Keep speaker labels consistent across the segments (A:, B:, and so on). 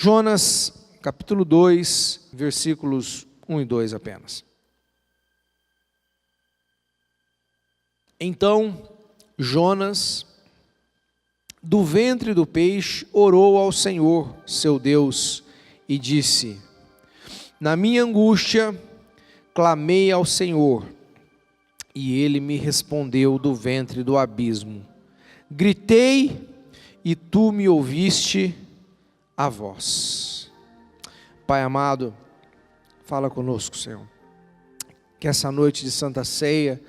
A: Jonas, capítulo 2, versículos 1 e 2 apenas. Então, Jonas, do ventre do peixe, orou ao Senhor, seu Deus, e disse: na minha angústia, clamei ao Senhor, e Ele me respondeu do ventre do abismo. Gritei, e Tu me ouviste a voz. Pai amado, fala conosco, Senhor. Que essa noite de Santa Ceia,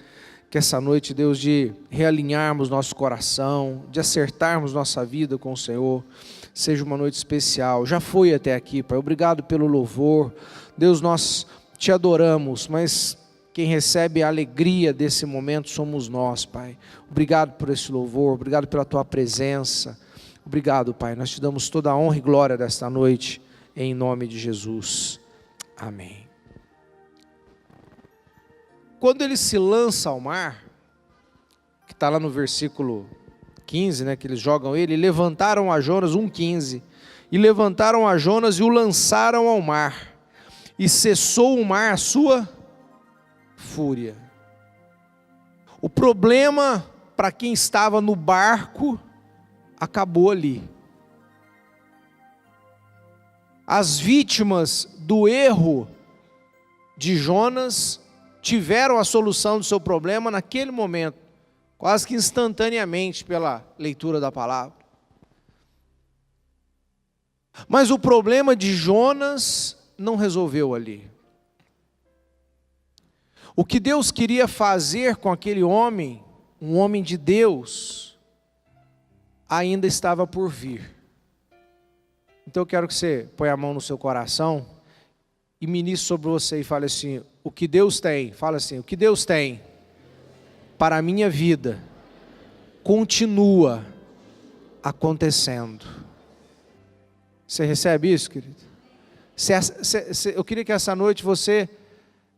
A: que essa noite, Deus, de realinharmos nosso coração, de acertarmos nossa vida com o Senhor, seja uma noite especial. Já foi até aqui, Pai. Obrigado pelo louvor. Deus, nós Te adoramos, mas quem recebe a alegria desse momento somos nós, Pai. Obrigado por esse louvor, obrigado pela Tua presença. Obrigado, Pai. Nós Te damos toda a honra e glória desta noite, em nome de Jesus. Amém. Quando ele se lança ao mar, que está lá no versículo 15, né, que eles jogam ele, levantaram a Jonas, 1,15, e levantaram a Jonas e o lançaram ao mar, e cessou o mar a sua fúria. O problema para quem estava no barco acabou ali. As vítimas do erro de Jonas tiveram a solução do seu problema naquele momento, quase que instantaneamente pela leitura da palavra. Mas o problema de Jonas não resolveu ali. O que Deus queria fazer com aquele homem, um homem de Deus, ainda estava por vir. Então eu quero que você ponha a mão no seu coração e ministre sobre você e fale assim: o que Deus tem, fala assim, o que Deus tem para a minha vida continua acontecendo. Você recebe isso, querido? Eu queria que essa noite você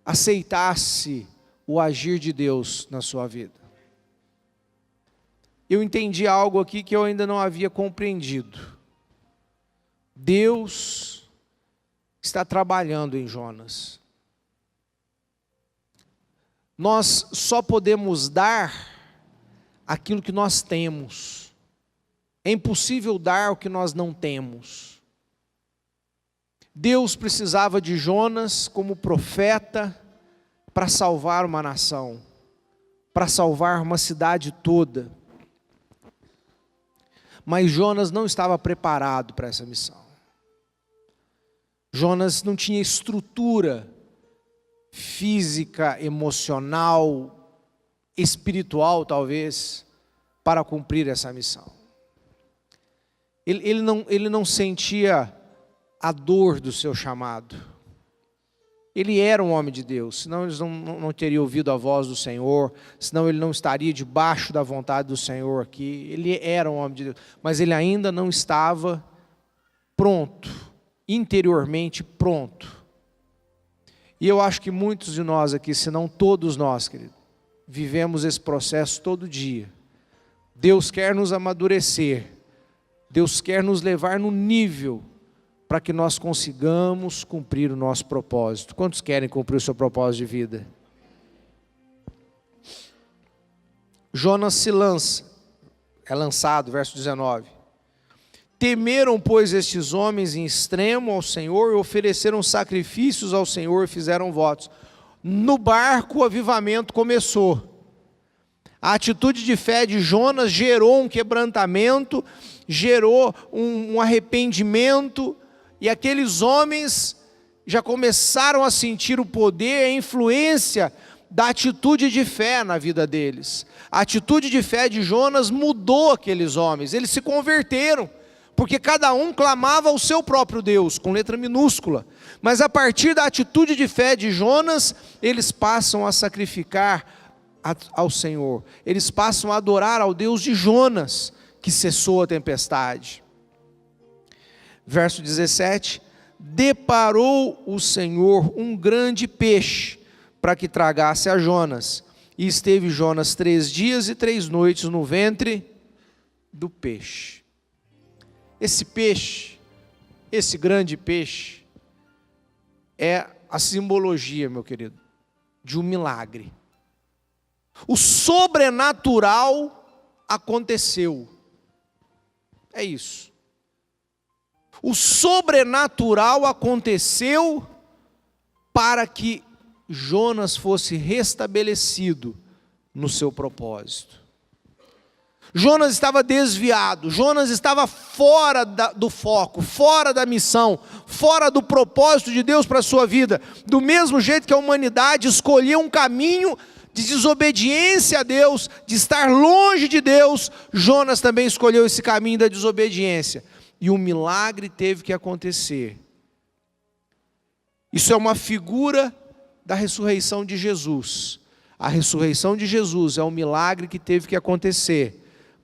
A: aceitasse o agir de Deus na sua vida. Eu entendi algo aqui que eu ainda não havia compreendido. Deus está trabalhando em Jonas. Nós só podemos dar aquilo que nós temos. É impossível dar o que nós não temos. Deus precisava de Jonas como profeta para salvar uma nação, para salvar uma cidade toda. Mas Jonas não estava preparado para essa missão. Jonas não tinha estrutura física, emocional, espiritual talvez, para cumprir essa missão. Ele não sentia a dor do seu chamado. Ele era um homem de Deus, senão ele não teria ouvido a voz do Senhor, senão ele não estaria debaixo da vontade do Senhor aqui. Ele era um homem de Deus, mas ele ainda não estava pronto, interiormente pronto. E eu acho que muitos de nós aqui, se não todos nós, querido, vivemos esse processo todo dia. Deus quer nos amadurecer, Deus quer nos levar no nível para que nós consigamos cumprir o nosso propósito. Quantos querem cumprir o seu propósito de vida? Jonas se lança, é lançado, verso 19. Temeram, pois, estes homens em extremo ao Senhor, e ofereceram sacrifícios ao Senhor e fizeram votos. No barco o avivamento começou. A atitude de fé de Jonas gerou um quebrantamento, gerou um arrependimento, e aqueles homens já começaram a sentir o poder, a influência da atitude de fé na vida deles. A atitude de fé de Jonas mudou aqueles homens, eles se converteram, porque cada um clamava ao seu próprio Deus, com letra minúscula. Mas a partir da atitude de fé de Jonas, eles passam a sacrificar ao Senhor. Eles passam a adorar ao Deus de Jonas, que cessou a tempestade. Verso 17, deparou o Senhor um grande peixe, para que tragasse a Jonas. E esteve Jonas 3 dias e 3 noites no ventre do peixe. Esse peixe esse grande peixe é a simbologia, meu querido, de um milagre. O sobrenatural aconteceu. É isso. O sobrenatural aconteceu para que Jonas fosse restabelecido no seu propósito. Jonas estava desviado, Jonas estava fora do foco, fora da missão, fora do propósito de Deus para a sua vida. Do mesmo jeito que a humanidade escolheu um caminho de desobediência a Deus, de estar longe de Deus, Jonas também escolheu esse caminho da desobediência. E um milagre teve que acontecer. Isso é uma figura da ressurreição de Jesus. A ressurreição de Jesus é um milagre que teve que acontecer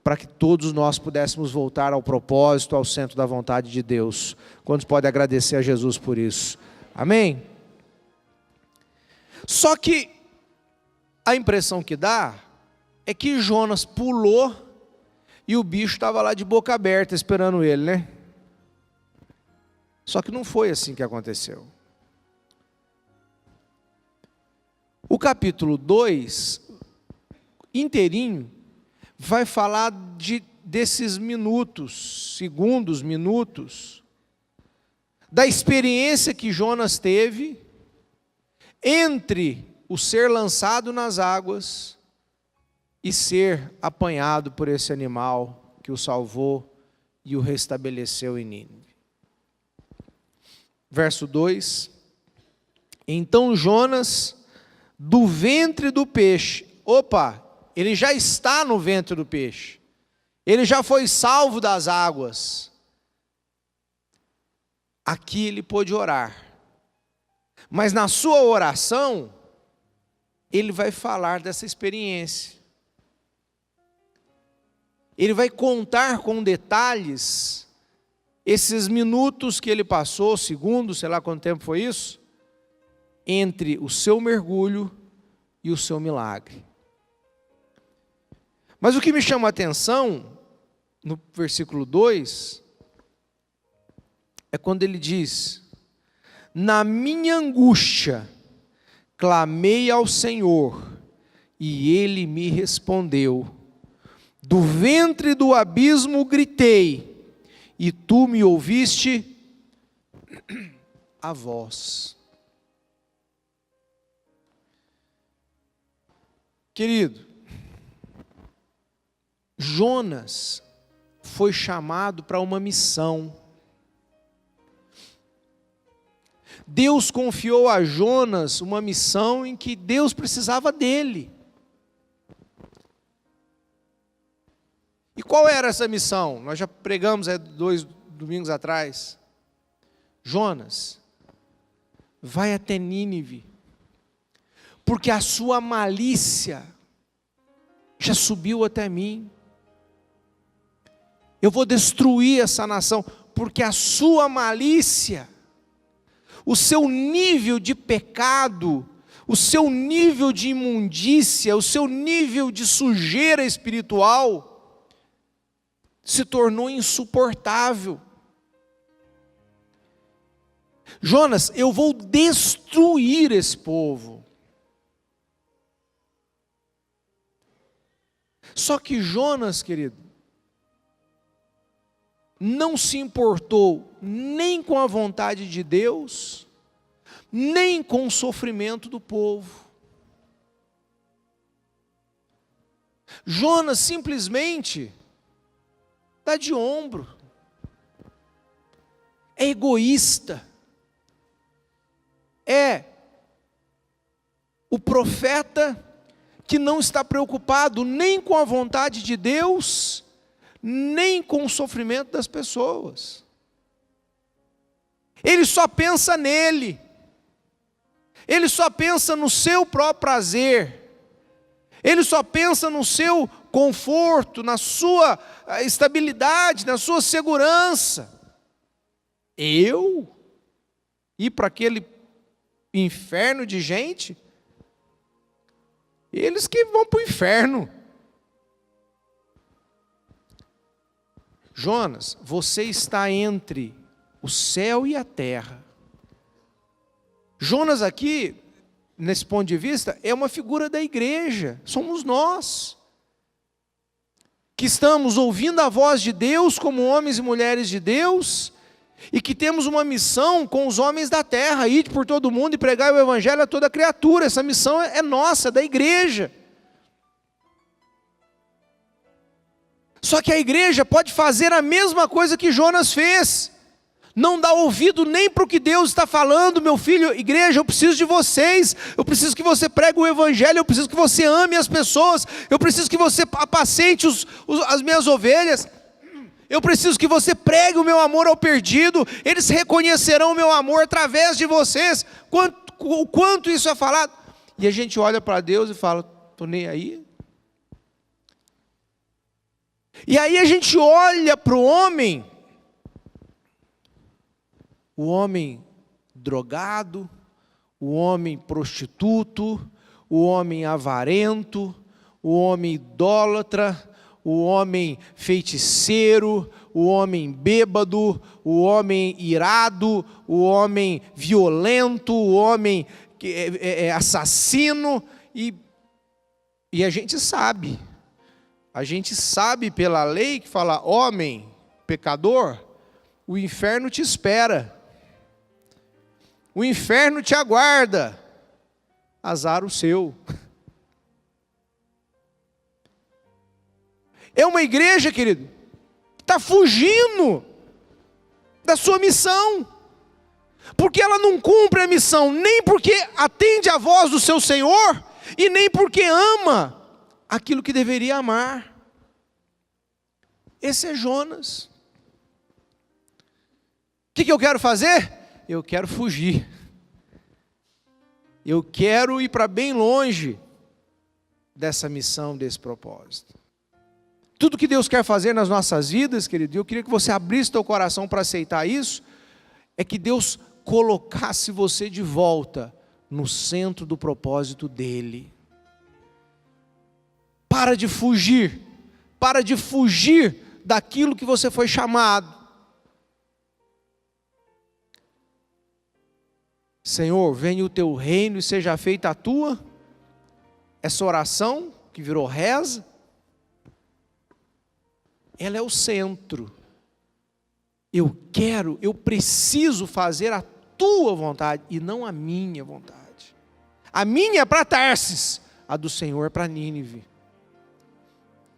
A: para que todos nós pudéssemos voltar ao propósito, ao centro da vontade de Deus. Quantos podem agradecer a Jesus por isso? Amém? Só que a impressão que dá é que Jonas pulou e o bicho estava lá de boca aberta esperando ele, né? Só que não foi assim que aconteceu. O capítulo 2, inteirinho, vai falar desses minutos, segundos, minutos, da experiência que Jonas teve entre o ser lançado nas águas e ser apanhado por esse animal que o salvou e o restabeleceu em Nínive. Verso 2: Então Jonas, do ventre do peixe, ele já está no ventre do peixe, ele já foi salvo das águas, aqui ele pôde orar, mas na sua oração, ele vai falar dessa experiência, ele vai contar com detalhes, esses minutos que ele passou, segundos, sei lá quanto tempo foi isso, entre o seu mergulho e o seu milagre. Mas o que me chama a atenção, no versículo 2, é quando ele diz: na minha angústia, clamei ao Senhor, e Ele me respondeu. Do ventre do abismo gritei, e Tu me ouviste a voz. Querido, Jonas foi chamado para uma missão. Deus confiou a Jonas uma missão em que Deus precisava dele. E qual era essa missão? Nós já pregamos 2 domingos atrás. Jonas, vai até Nínive, porque a sua malícia já subiu até mim. Eu vou destruir essa nação, porque a sua malícia, o seu nível de pecado, o seu nível de imundícia, o seu nível de sujeira espiritual, se tornou insuportável. Jonas, eu vou destruir esse povo. Só que Jonas, querido, não se importou nem com a vontade de Deus, nem com o sofrimento do povo. Jonas simplesmente dá de ombro, é egoísta, é o profeta que não está preocupado nem com a vontade de Deus, nem com o sofrimento das pessoas. Ele só pensa nele, ele só pensa no seu próprio prazer, ele só pensa no seu conforto, na sua estabilidade, na sua segurança. Eu ir para aquele inferno de gente? Eles que vão para o inferno. Jonas, você está entre o céu e a terra. Jonas aqui, nesse ponto de vista, é uma figura da igreja. Somos nós, que estamos ouvindo a voz de Deus como homens e mulheres de Deus, e que temos uma missão com os homens da terra, ir por todo mundo e pregar o evangelho a toda criatura. Essa missão é nossa, da igreja. Só que a igreja pode fazer a mesma coisa que Jonas fez. Não dá ouvido nem para o que Deus está falando. Meu filho, igreja, eu preciso de vocês. Eu preciso que você pregue o evangelho. Eu preciso que você ame as pessoas. Eu preciso que você apacente as minhas ovelhas. Eu preciso que você pregue o meu amor ao perdido. Eles reconhecerão o meu amor através de vocês. O quanto isso é falado. E a gente olha para Deus e fala, estou nem aí. E aí a gente olha para o homem drogado, o homem prostituto, o homem avarento, o homem idólatra, o homem feiticeiro, o homem bêbado, o homem irado, o homem violento, o homem assassino, e a gente sabe pela lei que fala, homem pecador, o inferno te espera, o inferno te aguarda, azar o seu. É uma igreja, querido, que está fugindo da sua missão, porque ela não cumpre a missão, nem porque atende à voz do seu Senhor, e nem porque ama aquilo que deveria amar. Esse é Jonas. O que eu quero fazer? Eu quero fugir. Eu quero ir para bem longe dessa missão, desse propósito. Tudo que Deus quer fazer nas nossas vidas, querido, eu queria que você abrisse teu coração para aceitar isso, é que Deus colocasse você de volta no centro do propósito dEle. Para de fugir daquilo que você foi chamado. Senhor, venha o teu reino e seja feita a tua. Essa oração que virou reza, ela é o centro. Eu preciso fazer a tua vontade e não a minha vontade. A minha é para Tarsis, a do Senhor é para Nínive.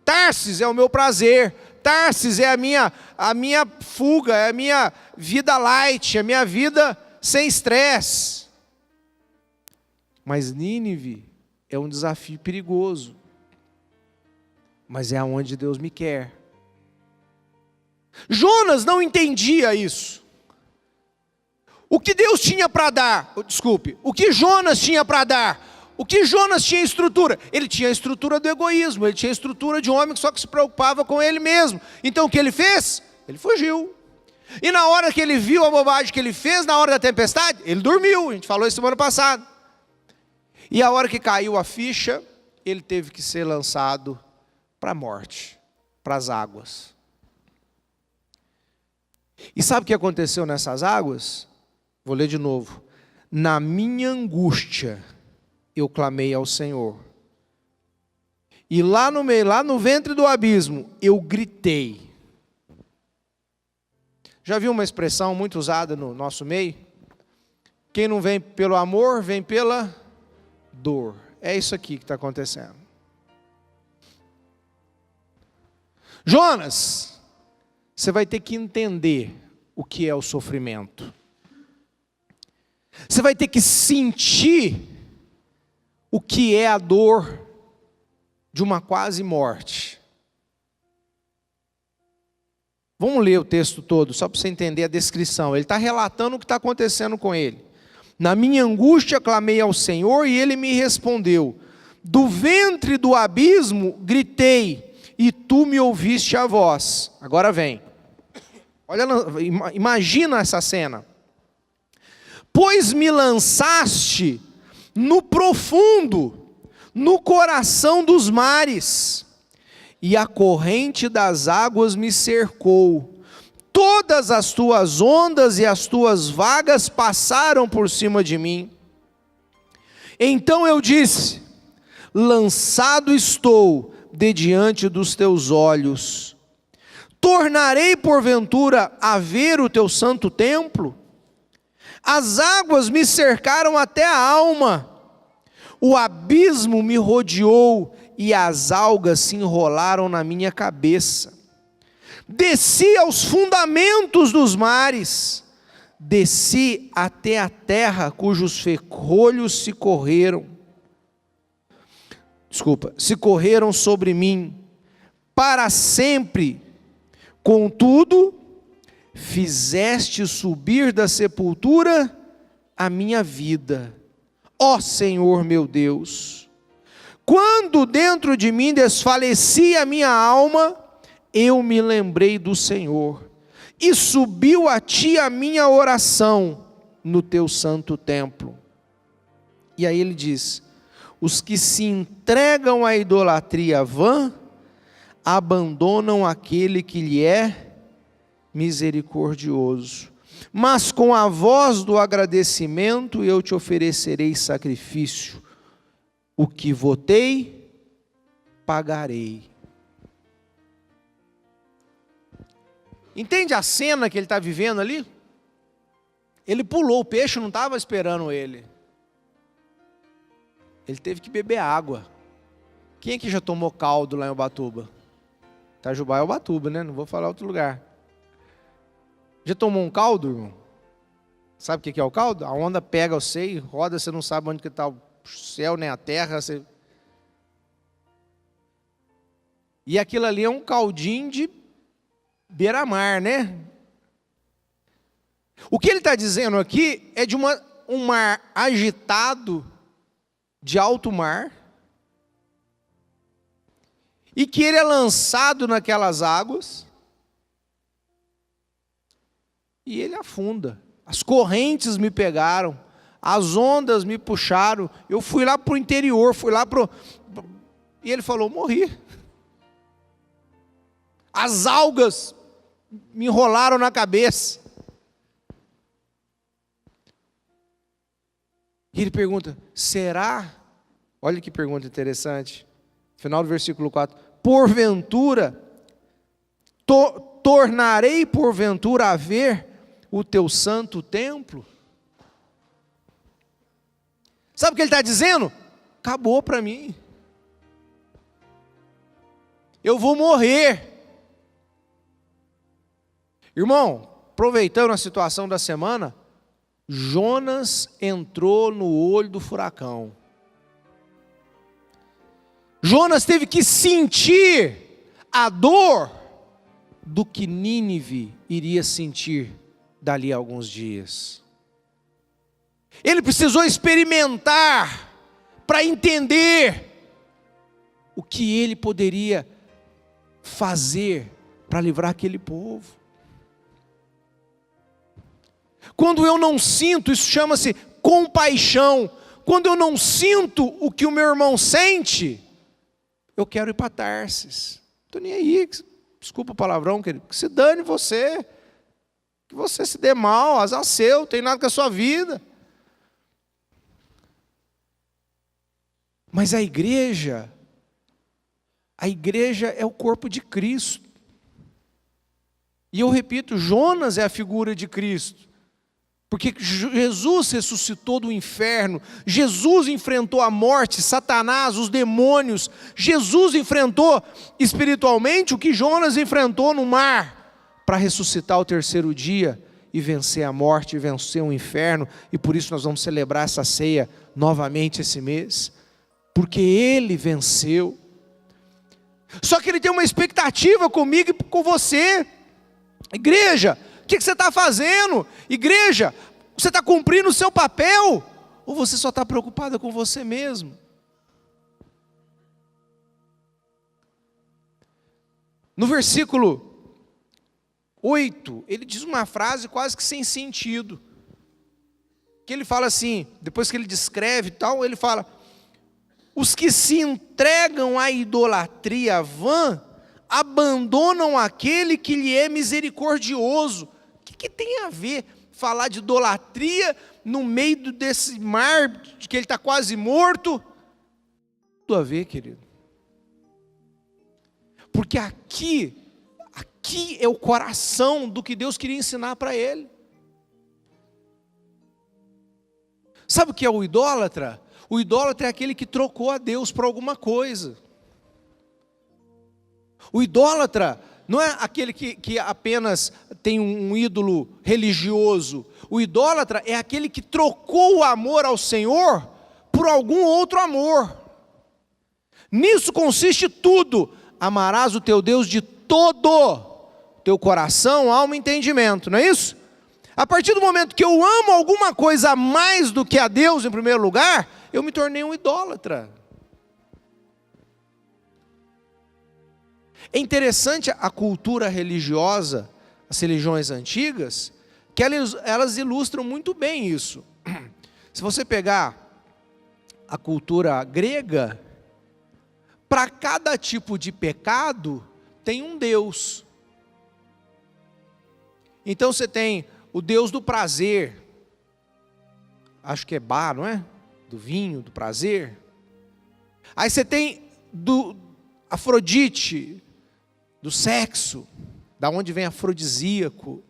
A: Tarsis é o meu prazer, Tarsis é a minha fuga, é a minha vida light, a minha vida sem estresse. Mas Nínive é um desafio perigoso, mas é aonde Deus me quer. Jonas não entendia isso. O que Deus tinha para dar, o que Jonas tinha para dar, o que Jonas tinha estrutura? Ele tinha a estrutura do egoísmo, ele tinha a estrutura de um homem que só se preocupava com ele mesmo. Então o que ele fez? Ele fugiu. E na hora que ele viu a bobagem que ele fez, na hora da tempestade, ele dormiu, a gente falou isso semana passada. E a hora que caiu a ficha, ele teve que ser lançado para a morte, para as águas. E sabe o que aconteceu nessas águas? Vou ler de novo. Na minha angústia, eu clamei ao Senhor. E lá no ventre do abismo, eu gritei. Já viu uma expressão muito usada no nosso meio? Quem não vem pelo amor, vem pela dor. É isso aqui que está acontecendo. Jonas, você vai ter que entender o que é o sofrimento. Você vai ter que sentir o que é a dor de uma quase morte. Vamos ler o texto todo, só para você entender a descrição. Ele está relatando o que está acontecendo com ele. Na minha angústia clamei ao Senhor e Ele me respondeu. Do ventre do abismo gritei e tu me ouviste a voz. Agora vem. Olha, imagina essa cena. Pois me lançaste no profundo, no coração dos mares, e a corrente das águas me cercou. todas as tuas ondas e as tuas vagas passaram por cima de mim. Então eu disse: lançado estou de diante dos teus olhos. Tornarei porventura a ver o teu santo templo? As águas me cercaram até a alma, o abismo me rodeou e as algas se enrolaram na minha cabeça. Desci aos fundamentos dos mares, desci até a terra cujos ferrolhos se correram sobre mim, para sempre. Contudo, fizeste subir da sepultura a minha vida, ó Senhor meu Deus. Quando dentro de mim desfalecia a minha alma, eu me lembrei do Senhor, e subiu a ti a minha oração no teu santo templo. E aí ele diz: os que se entregam à idolatria vã, abandonam aquele que lhe é misericordioso. Mas com a voz do agradecimento eu te oferecerei sacrifício. O que votei, pagarei. Entende a cena que ele está vivendo ali? Ele pulou, o peixe não estava esperando ele. Ele teve que beber água. Quem aqui já tomou caldo lá em Ubatuba? Itajubá é Ubatuba, né? Não vou falar outro lugar. Já tomou um caldo, irmão? Sabe o que é o caldo? A onda pega você e roda, você não sabe onde está o céu nem a terra. E aquilo ali é um caldinho de beira-mar, né? O que ele está dizendo aqui é de um mar agitado, de alto mar, e que ele é lançado naquelas águas, e ele afunda. As correntes me pegaram, as ondas me puxaram, eu fui lá para o interior, e ele falou: morri. As algas me enrolaram na cabeça. E ele pergunta: será? Olha que pergunta interessante. Final do versículo 4. Porventura, tornarei porventura a ver o teu santo templo? Sabe o que ele está dizendo? Acabou para mim. Eu vou morrer. Irmão, aproveitando a situação da semana, Jonas entrou no olho do furacão. Jonas teve que sentir a dor do que Nínive iria sentir dali a alguns dias. Ele precisou experimentar para entender o que ele poderia fazer para livrar aquele povo. Quando eu não sinto, isso chama-se compaixão. Quando eu não sinto o que o meu irmão sente, eu quero ir para Tarsis. Estou nem aí, desculpa o palavrão, querido, que se dane você, que você se dê mal, azar seu, tem nada com a sua vida. Mas a igreja é o corpo de Cristo. E eu repito, Jonas é a figura de Cristo. Porque Jesus ressuscitou do inferno, Jesus enfrentou a morte, Satanás, os demônios, Jesus enfrentou espiritualmente o que Jonas enfrentou no mar, para ressuscitar ao terceiro dia e vencer a morte, e vencer o inferno, e por isso nós vamos celebrar essa ceia novamente esse mês, porque Ele venceu. Só que Ele tem uma expectativa comigo e com você. Igreja, o que você está fazendo? Igreja, você está cumprindo o seu papel? Ou você só está preocupada com você mesmo? No versículo 8, ele diz uma frase quase que sem sentido. Que ele fala assim, depois que ele descreve e tal, ele fala: os que se entregam à idolatria vã, abandonam aquele que lhe é misericordioso. O que tem a ver falar de idolatria no meio desse mar, de que ele está quase morto? Tudo a ver, querido. Porque aqui é o coração do que Deus queria ensinar para ele. Sabe o que é o idólatra? O idólatra é aquele que trocou a Deus por alguma coisa. O idólatra não é aquele que apenas tem um ídolo religioso. O idólatra é aquele que trocou o amor ao Senhor por algum outro amor. Nisso consiste tudo. Amarás o teu Deus de todo o teu coração, alma e entendimento, não é isso? A partir do momento que eu amo alguma coisa mais do que a Deus em primeiro lugar, eu me tornei um idólatra. É interessante a cultura religiosa, as religiões antigas, que elas ilustram muito bem isso. Se você pegar a cultura grega, para cada tipo de pecado, tem um Deus. Então você tem o Deus do prazer, acho que é Bar, não é? Do vinho, do prazer. Aí você tem do Afrodite, do sexo, da onde vem afrodisíaco.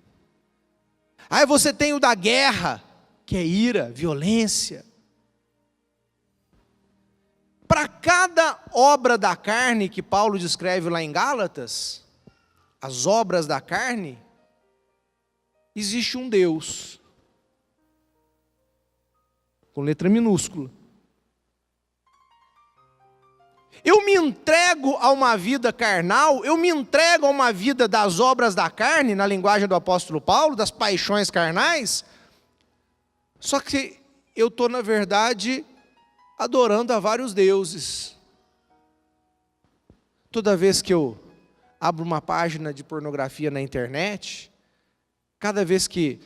A: Aí você tem o da guerra, que é ira, violência. Para cada obra da carne que Paulo descreve lá em Gálatas, as obras da carne, existe um Deus, com letra minúscula. Eu me entrego a uma vida carnal, eu me entrego a uma vida das obras da carne, na linguagem do apóstolo Paulo, das paixões carnais, só que eu estou, na verdade, adorando a vários deuses. Toda vez que eu abro uma página de pornografia na internet, cada vez que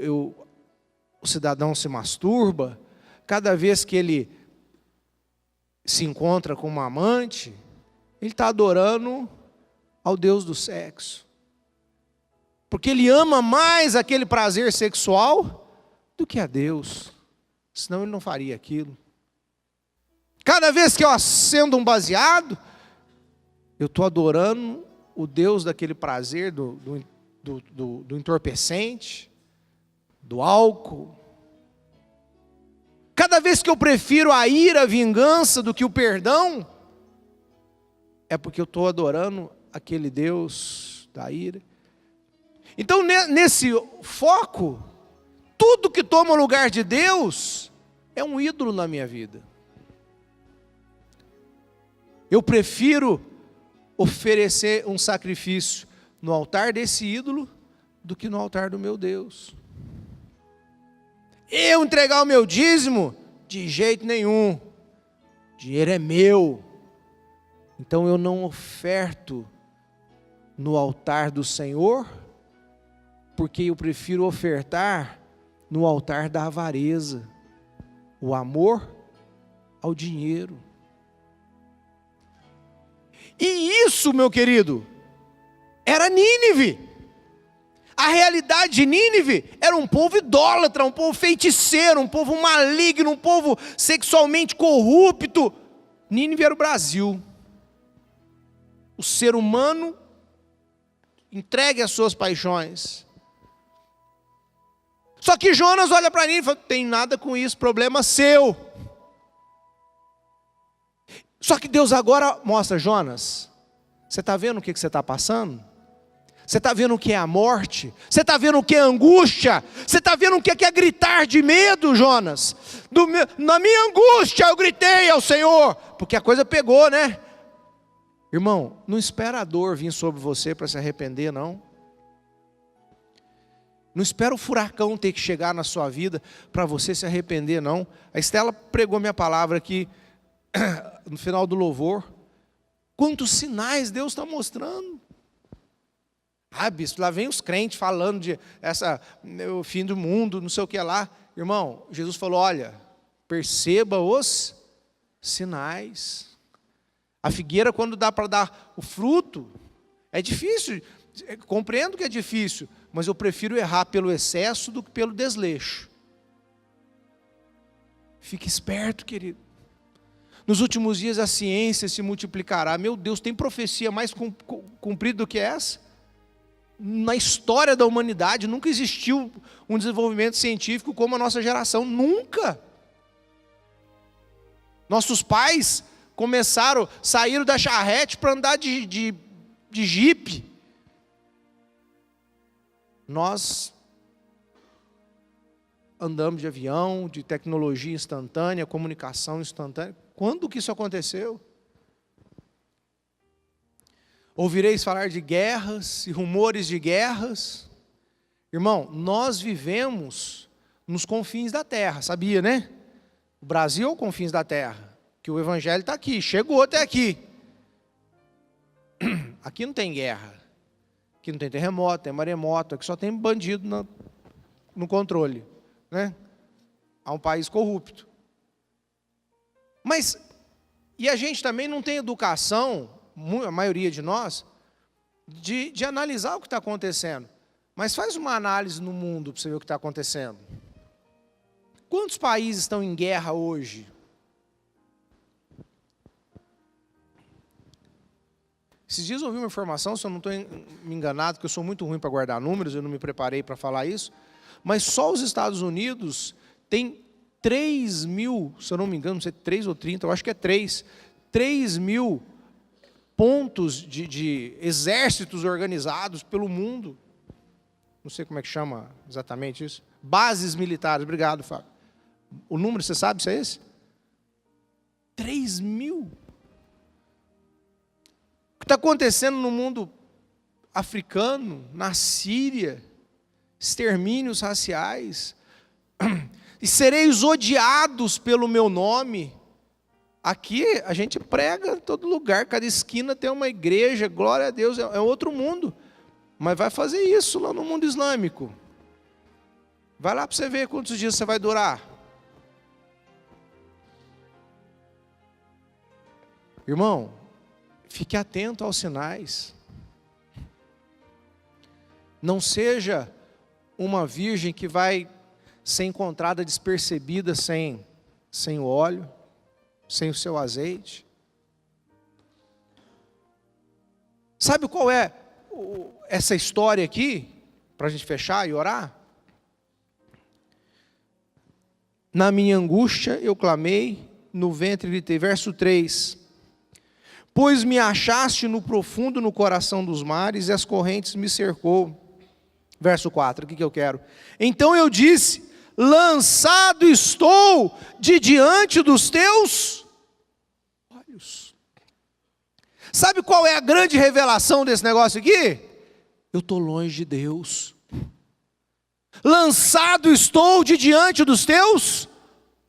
A: o cidadão se masturba, cada vez que ele se encontra com uma amante, ele está adorando ao Deus do sexo. Porque ele ama mais aquele prazer sexual do que a Deus. Senão ele não faria aquilo. Cada vez que eu acendo um baseado, eu estou adorando o Deus daquele prazer, do entorpecente, do álcool. Cada vez que eu prefiro a ira, a vingança do que o perdão, é porque eu estou adorando aquele Deus da ira. Então, nesse foco, tudo que toma o lugar de Deus é um ídolo na minha vida. Eu prefiro oferecer um sacrifício no altar desse ídolo do que no altar do meu Deus. Eu entregar o meu dízimo? De jeito nenhum. O dinheiro é meu. Então eu não oferto no altar do Senhor, porque eu prefiro ofertar no altar da avareza, o amor ao dinheiro. E isso, meu querido, era Nínive. A realidade de Nínive era um povo idólatra, um povo feiticeiro, um povo maligno, um povo sexualmente corrupto. Nínive era o Brasil. O ser humano entregue às suas paixões. Só que Jonas olha para Nínive e fala: tem nada com isso, problema seu. Só que Deus agora mostra: Jonas, você está vendo o que você está passando? Você está vendo o que é a morte? Você está vendo o que é a angústia? Você está vendo o que é gritar de medo, Jonas? Na minha angústia eu gritei ao Senhor, porque a coisa pegou, né? Irmão, não espera a dor vir sobre você para se arrepender, não. Não espera o furacão ter que chegar na sua vida para você se arrepender, não. A Estela pregou minha palavra aqui no final do louvor. Quantos sinais Deus está mostrando. Ah, bispo, lá vem os crentes falando de o fim do mundo, não sei o que lá. Irmão, Jesus falou: olha, perceba os sinais. A figueira, quando dá para dar o fruto, É difícil, compreendo que é difícil, mas eu prefiro errar pelo excesso do que pelo desleixo. Fique esperto, querido. Nos últimos dias a ciência se multiplicará. Meu Deus, tem profecia mais cumprida do que essa? Na história da humanidade nunca existiu um desenvolvimento científico como a nossa geração, nunca. Nossos pais saíram da charrete para andar de jipe. Nós andamos de avião, de tecnologia instantânea, comunicação instantânea. Quando que isso aconteceu? Ouvireis falar de guerras e rumores de guerras. Irmão, nós vivemos nos confins da terra, sabia, né? O Brasil é o confins da terra, que o evangelho está aqui, chegou até aqui. Aqui não tem guerra, aqui não tem terremoto, tem maremoto, aqui só tem bandido no controle, né? Há um país corrupto. Mas, e a gente também não tem educação, a maioria de nós, de analisar o que está acontecendo. Mas faz uma análise no mundo para você ver o que está acontecendo. Quantos países estão em guerra hoje? Esses dias eu ouvi uma informação, se eu não estou me enganado, que eu sou muito ruim para guardar números, eu não me preparei para falar isso, mas só os Estados Unidos tem 3 mil, se eu não me engano, não sei, 3 ou 30, eu acho que é 3 mil pontos de exércitos organizados pelo mundo. Não sei como é que chama exatamente isso. Bases militares, obrigado, Fábio. O número, você sabe se é esse? 3 mil. O que está acontecendo no mundo africano, na Síria, extermínios raciais, e sereis odiados pelo meu nome. Aqui a gente prega em todo lugar, cada esquina tem uma igreja, glória a Deus, é outro mundo. Mas vai fazer isso lá no mundo islâmico. Vai lá para você ver quantos dias você vai durar. Irmão, fique atento aos sinais. Não seja uma virgem que vai ser encontrada despercebida sem o óleo, sem o seu azeite. Sabe qual é essa história aqui, para a gente fechar e orar? Na minha angústia eu clamei, no ventre gritei. Verso 3. Pois me achaste no profundo, no coração dos mares, e as correntes me cercou. Verso 4, o que eu quero? Então eu disse, lançado estou de diante dos teus olhos. Sabe qual é a grande revelação desse negócio aqui? Eu estou longe de Deus. Lançado estou de diante dos teus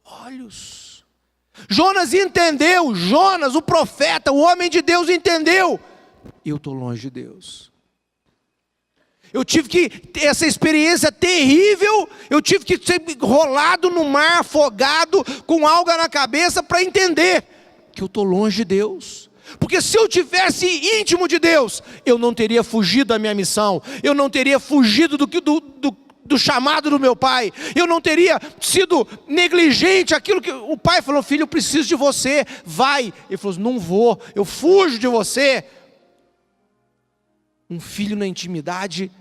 A: olhos. Jonas entendeu, Jonas, o profeta, o homem de Deus entendeu. Eu estou longe de Deus. Eu tive que ter essa experiência terrível, eu tive que ser rolado no mar, afogado, com alga na cabeça, para entender que eu estou longe de Deus. Porque se eu tivesse íntimo de Deus, eu não teria fugido da minha missão, eu não teria fugido do chamado do meu pai, eu não teria sido negligente, aquilo que o pai falou, filho, eu preciso de você, vai. Ele falou, não vou, eu fujo de você. Um filho na intimidade,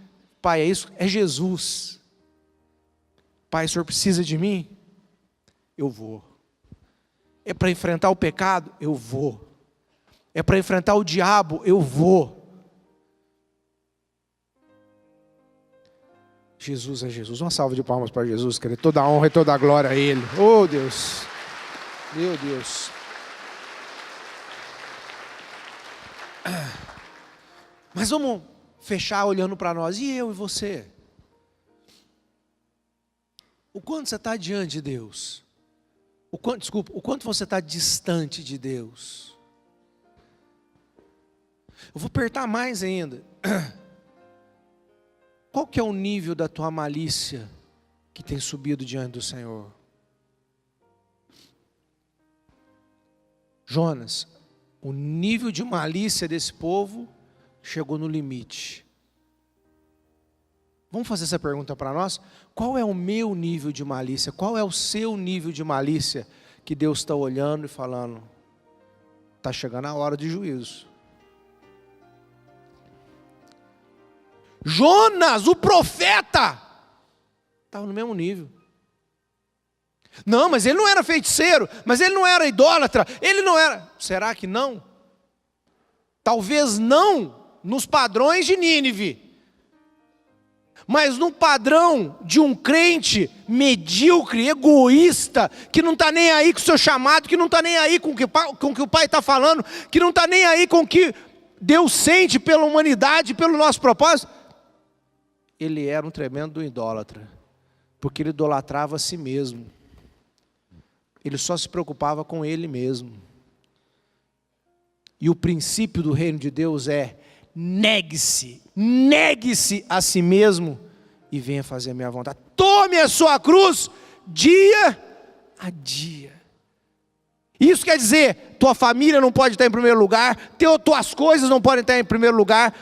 A: pai, é isso? É Jesus. Pai, o Senhor precisa de mim? Eu vou. É para enfrentar o pecado? Eu vou. É para enfrentar o diabo? Eu vou. Jesus é Jesus. Uma salva de palmas para Jesus, querido. Toda a honra e toda a glória a Ele. Oh, Deus. Meu Deus. Mas vamos fechar olhando para nós. E eu e você? O quanto você está diante de Deus? O quanto você está distante de Deus? Eu vou apertar mais ainda. Qual que é o nível da tua malícia que tem subido diante do Senhor? Jonas, o nível de malícia desse povo chegou no limite. Vamos fazer essa pergunta para nós? Qual é o meu nível de malícia? Qual é o seu nível de malícia que Deus está olhando e falando, está chegando a hora de juízo? Jonas, o profeta, estava no mesmo nível. Não, mas ele não era feiticeiro, mas ele não era idólatra, ele não era... Será que não? Talvez não nos padrões de Nínive, mas no padrão de um crente medíocre, egoísta, que não está nem aí com o seu chamado, que não está nem aí com o que o Pai está falando, que não está nem aí com o que Deus sente pela humanidade, pelo nosso propósito. Ele era um tremendo idólatra, porque ele idolatrava a si mesmo. Ele só se preocupava com ele mesmo. E o princípio do reino de Deus é: negue-se a si mesmo e venha fazer a minha vontade. Tome a sua cruz dia a dia. Isso quer dizer, tua família não pode estar em primeiro lugar, tuas coisas não podem estar em primeiro lugar,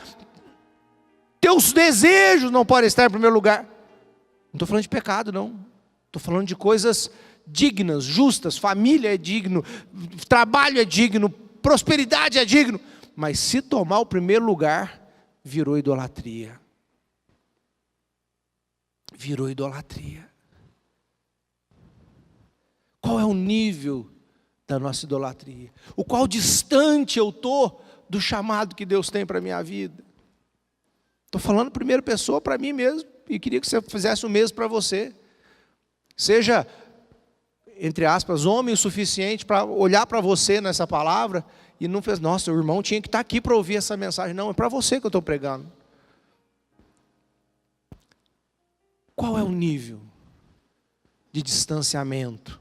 A: teus desejos não podem estar em primeiro lugar. Não estou falando de pecado, não. Estou falando de coisas dignas, justas. Família é digno, trabalho é digno, prosperidade é digno. Mas se tomar o primeiro lugar, virou idolatria. Virou idolatria. Qual é o nível da nossa idolatria? O qual distante eu estou do chamado que Deus tem para a minha vida? Estou falando primeira pessoa para mim mesmo, e queria que você fizesse o mesmo para você. Seja, entre aspas, homem o suficiente para olhar para você nessa palavra e não fez, nossa, o irmão tinha que estar aqui para ouvir essa mensagem. Não, é para você que eu estou pregando. Qual é o nível de distanciamento?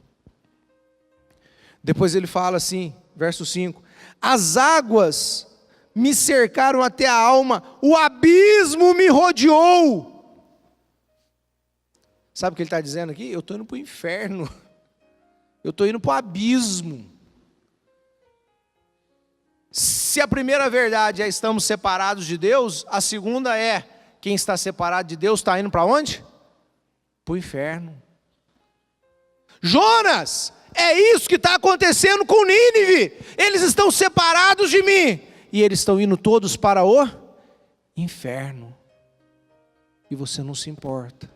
A: Depois ele fala assim, verso 5: as águas me cercaram até a alma, o abismo me rodeou. Sabe o que ele está dizendo aqui? Eu estou indo para o inferno, eu estou indo para o abismo. Se a primeira verdade é estamos separados de Deus, a segunda é, quem está separado de Deus está indo para onde? Para o inferno. Jonas, é isso que está acontecendo com Nínive. Eles estão separados de mim, e eles estão indo todos para o inferno. E você não se importa.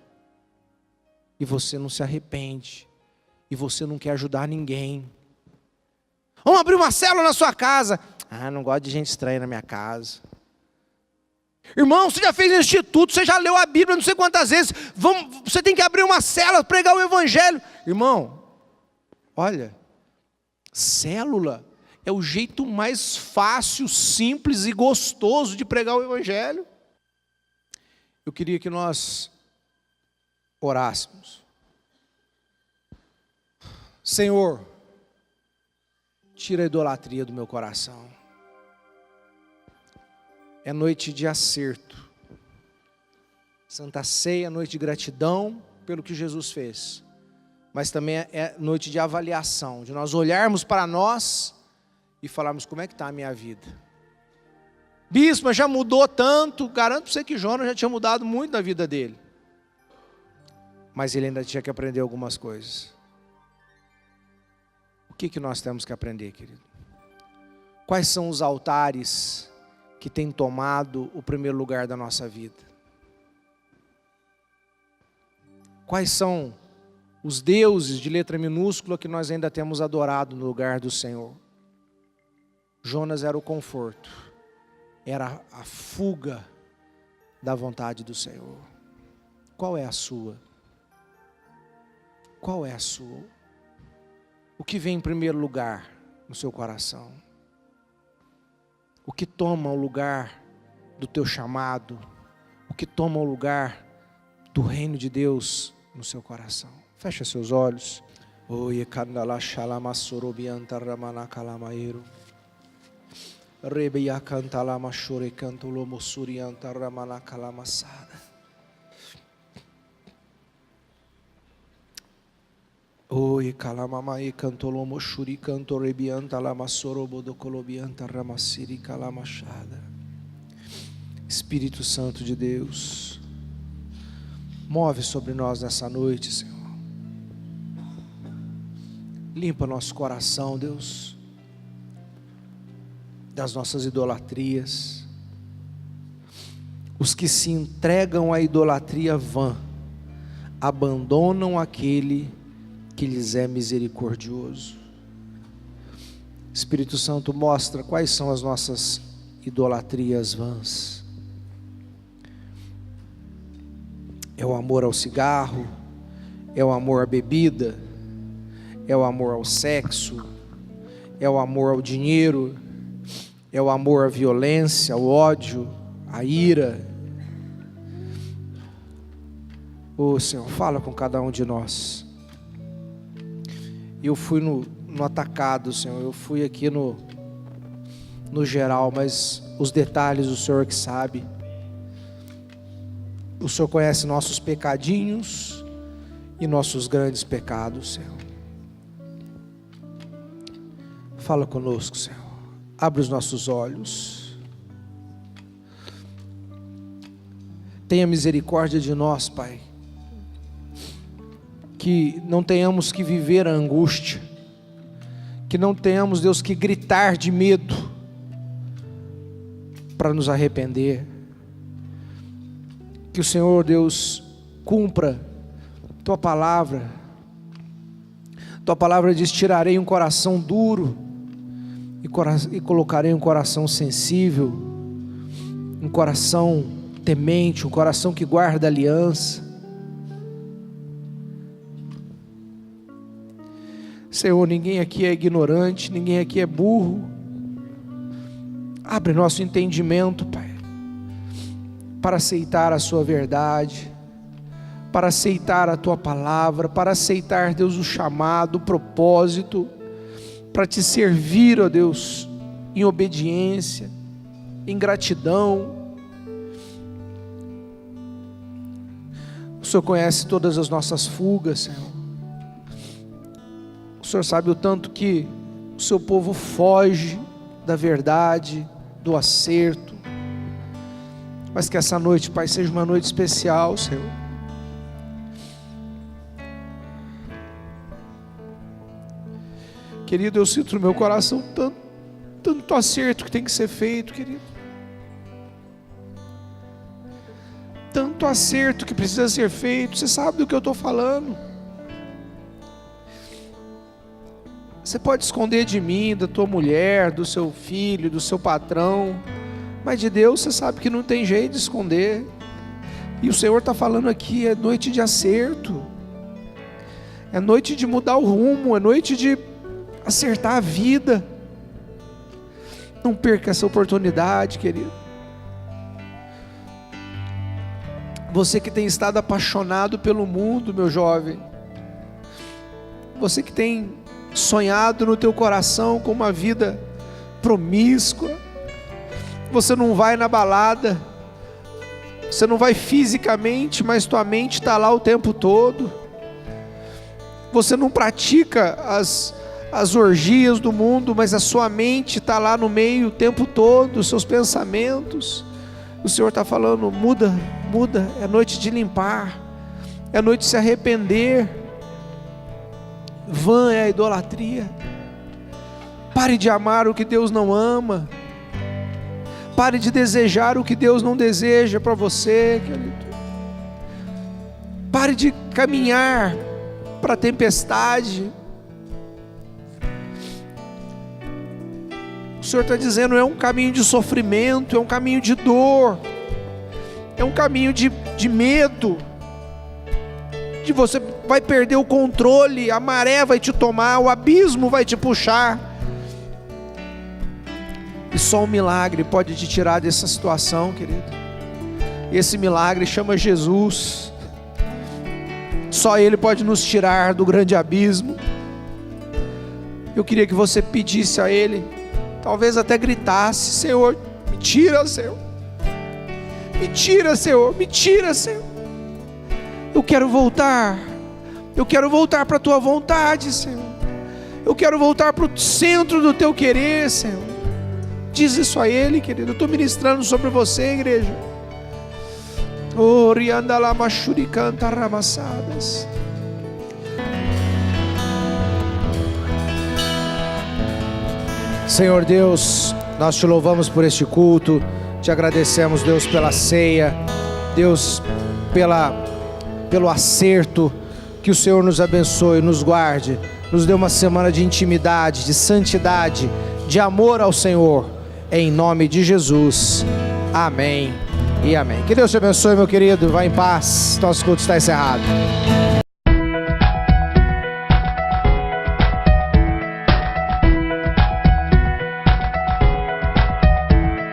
A: E você não se arrepende. E você não quer ajudar ninguém. Vamos abrir uma célula na sua casa. Ah, não gosto de gente estranha na minha casa. Irmão, você já fez instituto, você já leu a Bíblia não sei quantas vezes. Você tem que abrir uma célula, pregar o Evangelho. Irmão, olha, célula é o jeito mais fácil, simples e gostoso de pregar o Evangelho. Eu queria que nós orássemos. Senhor, tira a idolatria do meu coração. É noite de acerto. Santa Ceia, noite de gratidão pelo que Jesus fez. Mas também é noite de avaliação, de nós olharmos para nós e falarmos como é que está a minha vida. Bispo, mas já mudou tanto. Garanto para você que Jonas já tinha mudado muito na vida dele. Mas ele ainda tinha que aprender algumas coisas. O que nós temos que aprender, querido? Quais são os altares que têm tomado o primeiro lugar da nossa vida? Quais são os deuses de letra minúscula que nós ainda temos adorado no lugar do Senhor? Jonas era o conforto, era a fuga da vontade do Senhor. Qual é a sua? Qual é a sua? O que vem em primeiro lugar no seu coração? O que toma o lugar do teu chamado? O que toma o lugar do reino de Deus no seu coração? Fecha seus olhos. Oye kandala shalama sorobianta ramana kalamairo. Rebeya kantala mashore kantulo mosurianta ramana kalamasada. Oye kalamamai kantolo moshuri kanto rebianta lama sorobo do kolobianta ramasiri kalamashada. Espírito Santo de Deus, move sobre nós nessa noite, Senhor. Limpa nosso coração, Deus, das nossas idolatrias. Os que se entregam à idolatria vã abandonam aquele que lhes é misericordioso. Espírito Santo, mostra quais são as nossas idolatrias vãs. É o amor ao cigarro, é o amor à bebida, é o amor ao sexo, é o amor ao dinheiro, é o amor à violência, ao ódio, à ira. Ô Senhor, fala com cada um de nós. Eu fui no atacado, Senhor, eu fui aqui no geral, mas os detalhes o Senhor que sabe. O Senhor conhece nossos pecadinhos e nossos grandes pecados, Senhor. Fala conosco, Senhor. Abre os nossos olhos. Tenha misericórdia de nós, Pai. Que não tenhamos que viver a angústia. Que não tenhamos, Deus, que gritar de medo para nos arrepender. Que o Senhor, Deus, cumpra Tua palavra. Tua palavra diz: tirarei um coração duro e colocarei um coração sensível, um coração temente, um coração que guarda aliança. Senhor, ninguém aqui é ignorante, ninguém aqui é burro. Abre nosso entendimento, Pai, para aceitar a Sua verdade, para aceitar a Tua palavra, para aceitar, Deus, o chamado, o propósito, para Te servir, ó Deus, em obediência, em gratidão. O Senhor conhece todas as nossas fugas, Senhor. O Senhor sabe o tanto que o Seu povo foge da verdade, do acerto. Mas que essa noite, Pai, seja uma noite especial, Senhor. Querido, eu sinto no meu coração tanto acerto que tem que ser feito, querido. Tanto acerto que precisa ser feito. Você sabe do que eu estou falando. Você pode esconder de mim, da tua mulher, do seu filho, do seu patrão, mas de Deus você sabe que não tem jeito de esconder. E o Senhor está falando aqui, é noite de acerto, é noite de mudar o rumo, é noite de acertar a vida. Não perca essa oportunidade, querido. Você que tem estado apaixonado pelo mundo, meu jovem, você que tem sonhado no teu coração com uma vida promíscua, você não vai na balada, você não vai fisicamente, mas tua mente está lá o tempo todo. Você não pratica as orgias do mundo, mas a sua mente está lá no meio o tempo todo, os seus pensamentos. O Senhor está falando: muda, é noite de limpar, é noite de se arrepender. Vã é a idolatria. Pare de amar o que Deus não ama. Pare de desejar o que Deus não deseja para você, querido. Pare de caminhar para a tempestade. O Senhor está dizendo: é um caminho de sofrimento, é um caminho de dor, é um caminho de medo, de você vai perder o controle, a maré vai te tomar, o abismo vai te puxar, e só um milagre pode te tirar dessa situação, querido. Esse milagre chama Jesus. Só Ele pode nos tirar do grande abismo. Eu queria que você pedisse a Ele, talvez até gritasse: Senhor, me tira, Senhor, me tira, Senhor, me tira, Senhor. Eu quero voltar para a Tua vontade, Senhor. Eu quero voltar para o centro do Teu querer, Senhor. Diz isso a Ele, querido. Eu estou ministrando sobre você, igreja. Senhor Deus, nós te louvamos por este culto, te agradecemos, Deus, pela ceia, Deus, pelo acerto, que o Senhor nos abençoe, nos guarde, nos dê uma semana de intimidade, de santidade, de amor ao Senhor, em nome de Jesus, amém e amém. Que Deus te abençoe, meu querido, vá em paz, nosso culto está encerrado.